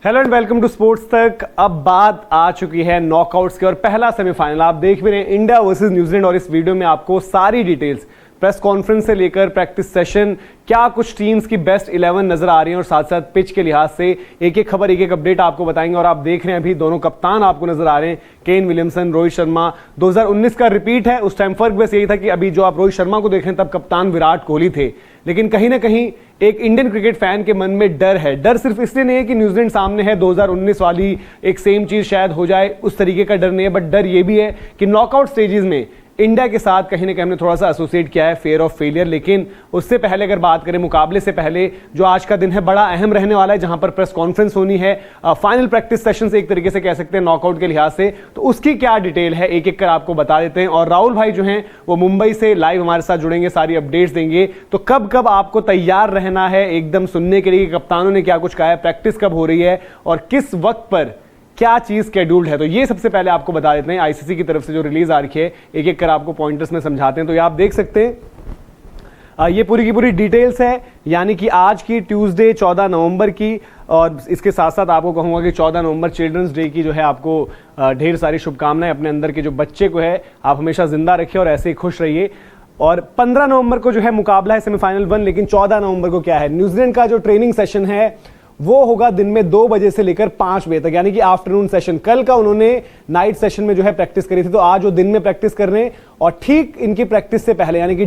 Hello and welcome to sports Tak. अब बात आ चुकी है नॉकआउट्स की और पहला सेमीफाइनल आप देख भी रहे हैं, इंडिया वर्सेस न्यूजीलैंड। और इस वीडियो में आपको सारी डिटेल्स, प्रेस कॉन्फ्रेंस से लेकर प्रैक्टिस सेशन, क्या कुछ टीम्स की बेस्ट 11 नजर आ रही है और साथ साथ पिच के लिहाज से एक एक खबर, एक एक अपडेट आपको बताएंगे। और आप देख रहे हैं अभी दोनों कप्तान आपको नजर आ रहे हैं, केन विलियमसन, रोहित शर्मा। 2019 का रिपीट है, उस टाइम फर्क बस यही था कि अभी जो आप रोहित शर्मा को देख रहे हैं तब कप्तान विराट कोहली थे। लेकिन कहीं ना कहीं एक इंडियन क्रिकेट फैन के मन में डर है। डर सिर्फ इसलिए नहीं है कि न्यूजीलैंड सामने है, 2019 वाली एक सेम चीज शायद हो जाए, उस तरीके का डर नहीं है, बट डर ये भी है कि नॉकआउट स्टेजेस में इंडिया के साथ कहीं ना कहीं हमने थोड़ा सा एसोसिएट किया है फेयर ऑफ फेलियर। लेकिन उससे पहले अगर बात करें, मुकाबले से पहले जो आज का दिन है बड़ा अहम रहने वाला है, जहां पर प्रेस कॉन्फ्रेंस होनी है, फाइनल प्रैक्टिस सेशन से एक तरीके से कह सकते हैं नॉकआउट के लिहाज से। तो उसकी क्या डिटेल है एक एक कर आपको बता देते हैं। और राहुल भाई जो हैं वो मुंबई से लाइव हमारे साथ जुड़ेंगे, सारी अपडेट्स देंगे। तो कब कब आपको तैयार रहना है एकदम सुनने के लिए कप्तानों ने क्या कुछ कहा है, प्रैक्टिस कब हो रही है और किस वक्त पर क्या चीज शेड्यूल्ड है, तो ये सबसे पहले आपको बता देते हैं। आईसीसी की तरफ से जो रिलीज आ रही है, एक एक कर आपको पॉइंटर्स में समझाते हैं। तो ये आप देख सकते हैं, ये पूरी की पूरी डिटेल्स है, यानी कि आज की ट्यूसडे 14 नवंबर की। और इसके साथ साथ आपको कहूंगा कि 14 नवंबर चिल्ड्रंस डे की जो है आपको ढेर सारी शुभकामनाएं। अपने अंदर के जो बच्चे को है आप हमेशा जिंदा रखिए और ऐसे ही खुश रहिए। और 15 नवंबर को जो है मुकाबला है सेमीफाइनल 1, लेकिन 14 नवंबर को क्या है, न्यूजीलैंड का जो ट्रेनिंग सेशन है वो होगा दिन में 2 बजे से लेकर 5 बजे तक, यानी कि आफ्टरनून सेशन। कल का उन्होंने नाइट सेशन में जो है प्रैक्टिस करी थी, तो आज वो दिन में प्रैक्टिस कर रहे हैं। और ठीक इनकी प्रैक्टिस से पहले यानी कि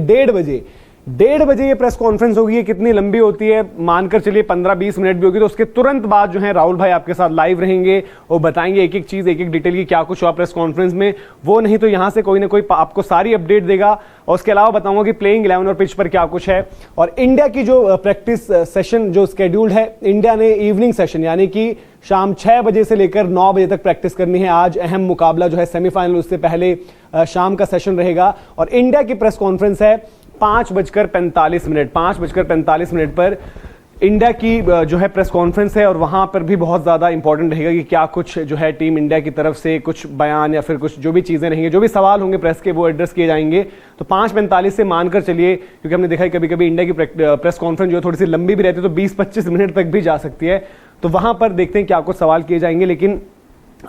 1:30 बजे ये प्रेस कॉन्फ्रेंस होगी। ये कितनी लंबी होती है, मानकर चलिए 15-20 मिनट भी होगी। तो उसके तुरंत बाद जो है राहुल भाई आपके साथ लाइव रहेंगे और बताएंगे एक एक चीज, एक एक डिटेल की क्या कुछ हुआ प्रेस कॉन्फ्रेंस में। वो नहीं तो यहां से कोई ना कोई आपको सारी अपडेट देगा। और उसके अलावा बताऊंगा कि प्लेइंग 11 और पिच पर क्या कुछ है। और इंडिया की जो प्रैक्टिस सेशन जो स्केड्यूल्ड है, इंडिया ने इवनिंग सेशन यानी कि शाम 6 बजे से लेकर 9 बजे तक प्रैक्टिस करनी है। आज अहम मुकाबला जो है सेमीफाइनल, उससे पहले शाम का सेशन रहेगा। और इंडिया की प्रेस कॉन्फ्रेंस है 5:45 5:45 पर इंडिया की जो है प्रेस कॉन्फ्रेंस है। और वहां पर भी बहुत ज़्यादा इंपॉर्टेंट रहेगा कि क्या कुछ जो है टीम इंडिया की तरफ से कुछ बयान या फिर कुछ जो भी चीज़ें रहेंगी, जो भी सवाल होंगे प्रेस के, वो एड्रेस किए जाएंगे। तो 5:45 से मानकर चलिए, क्योंकि हमने देखा है कभी कभी इंडिया की प्रेस कॉन्फ्रेंस जो है थोड़ी सी लंबी भी रहती है, तो 20-25 मिनट तक भी जा सकती है। तो वहां पर देखते हैं क्या कुछ सवाल किए जाएंगे। लेकिन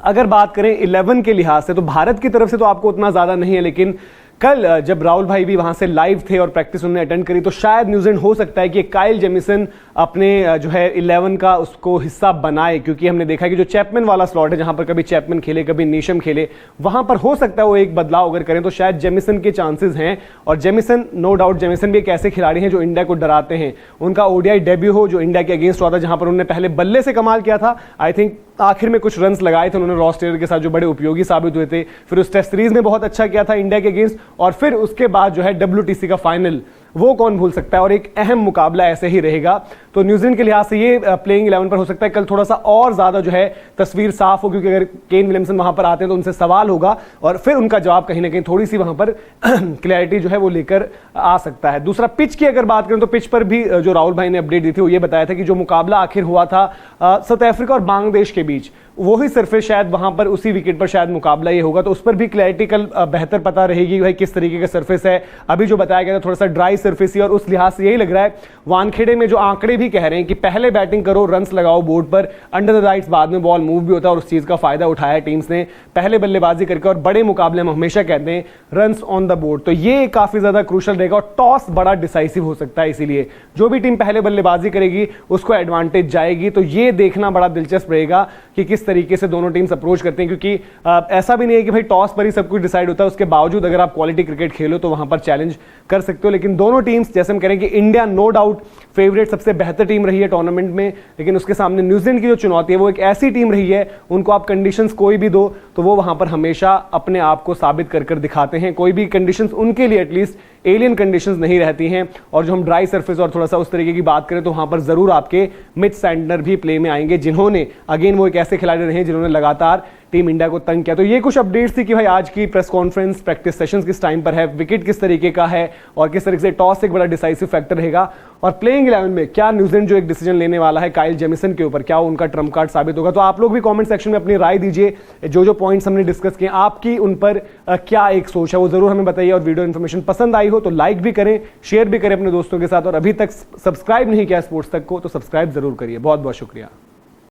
अगर बात करें 11 के लिहाज से, तो भारत की तरफ से तो आपको उतना ज़्यादा नहीं है। लेकिन कल जब राहुल भाई भी वहां से लाइव थे और प्रैक्टिस उन्होंने अटेंड करी, तो शायद न्यूजीलैंड हो सकता है कि काइल जेमिसन अपने जो है 11 का उसको हिस्सा बनाए। क्योंकि हमने देखा कि जो चैपमैन वाला स्लॉट है, जहां पर कभी चैपमैन खेले कभी नीशम खेले, वहां पर हो सकता है वो एक बदलाव अगर करें तो शायद जेमिसन के चांसेस हैं। और जेमिसन, नो डाउट जेमिसन भी एक ऐसे खिलाड़ी हैं जो इंडिया को डराते हैं। उनका ओडीआई डेब्यू हो जो इंडिया के अगेंस्ट हुआ था, जहां पर उन्होंने पहले बल्ले से कमाल किया था, आई थिंक आखिर में कुछ रन्स लगाए थे उन्होंने रॉस टेलर के साथ जो बड़े उपयोगी साबित हुए थे। फिर उस टेस्ट सीरीज में बहुत अच्छा किया था इंडिया के अगेंस्ट। और फिर उसके बाद जो है WTC का फाइनल, वो कौन भूल सकता है। और एक अहम मुकाबला ऐसे ही रहेगा। तो न्यूजीलैंड के लिहाज से ये प्लेइंग 11 पर हो सकता है कल थोड़ा सा और ज्यादा जो है तस्वीर साफ हो, क्योंकि अगर केन विलियमसन वहां पर आते हैं तो उनसे सवाल होगा और फिर उनका जवाब कहीं ना कहीं थोड़ी सी वहां पर क्लैरिटी जो है वो लेकर आ सकता है। दूसरा, पिच की अगर बात करें तो पिच पर भी जो राहुल भाई ने अपडेट दी थी वो ये बताया था कि जो मुकाबला आखिर हुआ था साउथ अफ्रीका और बांग्लादेश के बीच, वही सरफेस शायद वहां पर उसी विकेट पर शायद मुकाबला ये होगा। तो उस पर भी क्लैरिटी कल बेहतर पता रहेगी भाई किस तरीके का सरफेस है। अभी जो बताया गया था थोड़ा सा ड्राई सरफेस ही, और उस लिहाज से यही लग रहा है वानखेड़े में जो आंकड़े भी कह रहे हैं कि पहले बैटिंग करो, रन्स लगाओ बोर्ड पर, अंडर द लाइट्स, बाद में बॉल मूव भी होता है। और उस चीज का फायदा उठाया है टीम्स ने, पहले बल्लेबाजी करके। और बड़े मुकाबले में हमेशा कहते हैं रन्स ऑन द बोर्ड, तो ये काफी ज्यादा क्रूशल रहेगा। और टॉस बड़ा डिसाइसिव हो सकता है, इसीलिए जो भी टीम पहले बल्लेबाजी करेगी उसको एडवांटेज जाएगी। तो ये देखना बड़ा दिलचस्प रहेगा कि किस तरीके से दोनों टीम्स अप्रोच करते हैं। क्योंकि ऐसा भी नहीं है कि भाई टॉस पर ही सब कुछ डिसाइड होता है, उसके बावजूद अगर आप क्वालिटी क्रिकेट खेलो तो वहां पर चैलेंज कर सकते हो। लेकिन दोनों टीम्स, जैसे हम कह रहे हैं कि इंडिया नो डाउट फेवरेट, सबसे बेहतर टीम रही है टूर्नामेंट में, लेकिन उसके सामने न्यूजीलैंड की जो चुनौती है वो एक ऐसी टीम रही है, उनको आप कंडीशंस कोई भी दो तो वो वहां पर हमेशा अपने आप को साबित कर कर दिखाते हैं। कोई भी कंडीशंस उनके लिए एटलीस्ट एलियन कंडीशंस नहीं रहती हैं। और जो हम ड्राई सरफेस और थोड़ा सा उस तरीके की बात करें तो वहां पर जरूर आपके मिच सैंडनर भी प्ले में आएंगे, जिन्होंने अगेन वो एक ऐसे खिलाड़ी रहे हैं जिन्होंने लगातार टीम इंडिया को तंग किया। तो ये कुछ अपडेट्स थी कि भाई आज की प्रेस कॉन्फ्रेंस, प्रैक्टिस सेशंस किस टाइम पर है, विकेट किस तरीके का है और किस तरीके से टॉस एक बड़ा डिसाइसिव फैक्टर रहेगा। और प्लेइंग 11 में क्या न्यूजीलैंड जो एक डिसीजन लेने वाला है काइल जेमिसन के ऊपर, क्या उनका ट्रम्प कार्ड साबित होगा। तो आप लोग भी कमेंट सेक्शन में अपनी राय दीजिए, जो जो पॉइंट्स हमने डिस्कस किए आपकी उन पर क्या एक सोच है वो जरूर हमें बताइए। और वीडियो इन्फॉर्मेशन पसंद आई हो तो लाइक भी करें, शेयर भी करें अपने दोस्तों के साथ। और अभी तक सब्सक्राइब नहीं किया स्पोर्ट्स तक को तो सब्सक्राइब जरूर करिए। बहुत बहुत शुक्रिया।